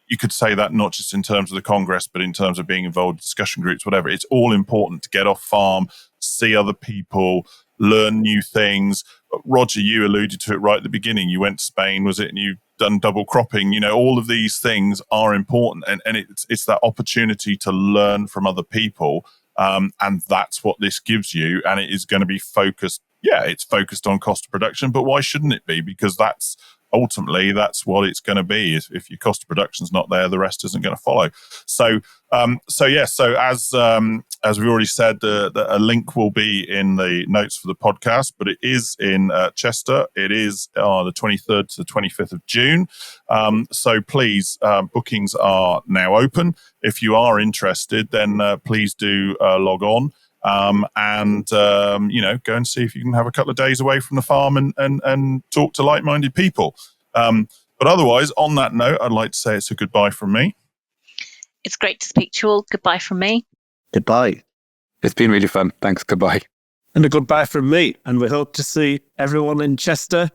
you could say that not just in terms of the Congress, but in terms of being involved in discussion groups, whatever. It's all important to get off farm, see other people, learn new things. Roger, you alluded to it right at the beginning. You went to Spain, was it? And you've done double cropping. All of these things are important, and it's that opportunity to learn from other people, and that's what this gives you. And it is going to be focused. Yeah, it's focused on cost of production, but why shouldn't it be? Because that's ultimately what it's going to be. If your cost of production is not there, the rest isn't going to follow. So as we already said, a link will be in the notes for the podcast, but it is in Chester. It is the 23rd to the 25th of June. So please, bookings are now open. If you are interested, then please do log on. And go and see if you can have a couple of days away from the farm and talk to like-minded people. But otherwise, on that note, I'd like to say it's a goodbye from me. It's great to speak to you all. Goodbye from me. Goodbye. It's been really fun. Thanks. Goodbye. And a goodbye from me. And we hope to see everyone in Chester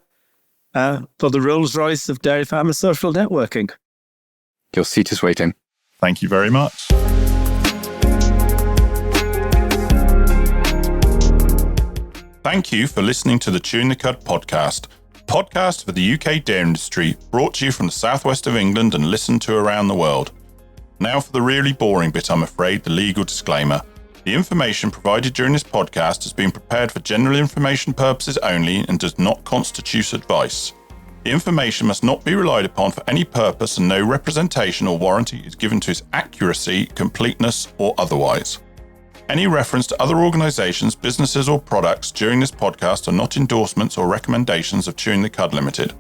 for the Rolls-Royce of Dairy Farmer Social Networking. Your seat is waiting. Thank you very much. Thank you for listening to the Tune the Cud podcast. podcast for the UK dairy industry, brought to you from the southwest of England and listened to around the world. Now for the really boring bit, I'm afraid, the legal disclaimer. The information provided during this podcast has been prepared for general information purposes only and does not constitute advice. The information must not be relied upon for any purpose, and no representation or warranty is given to its accuracy, completeness, or otherwise. Any reference to other organisations, businesses, or products during this podcast are not endorsements or recommendations of Chewing the Cud Limited.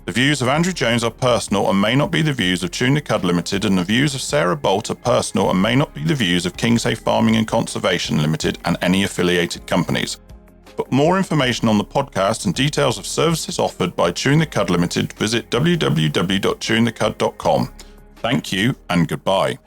The views of Andrew Jones are personal and may not be the views of Chewing the Cud Limited, and the views of Sarah Bolt are personal and may not be the views of Kingshay Farming and Conservation Limited and any affiliated companies. For more information on the podcast and details of services offered by Chewing the Cud Limited, visit www.chewingthecud.com. Thank you and goodbye.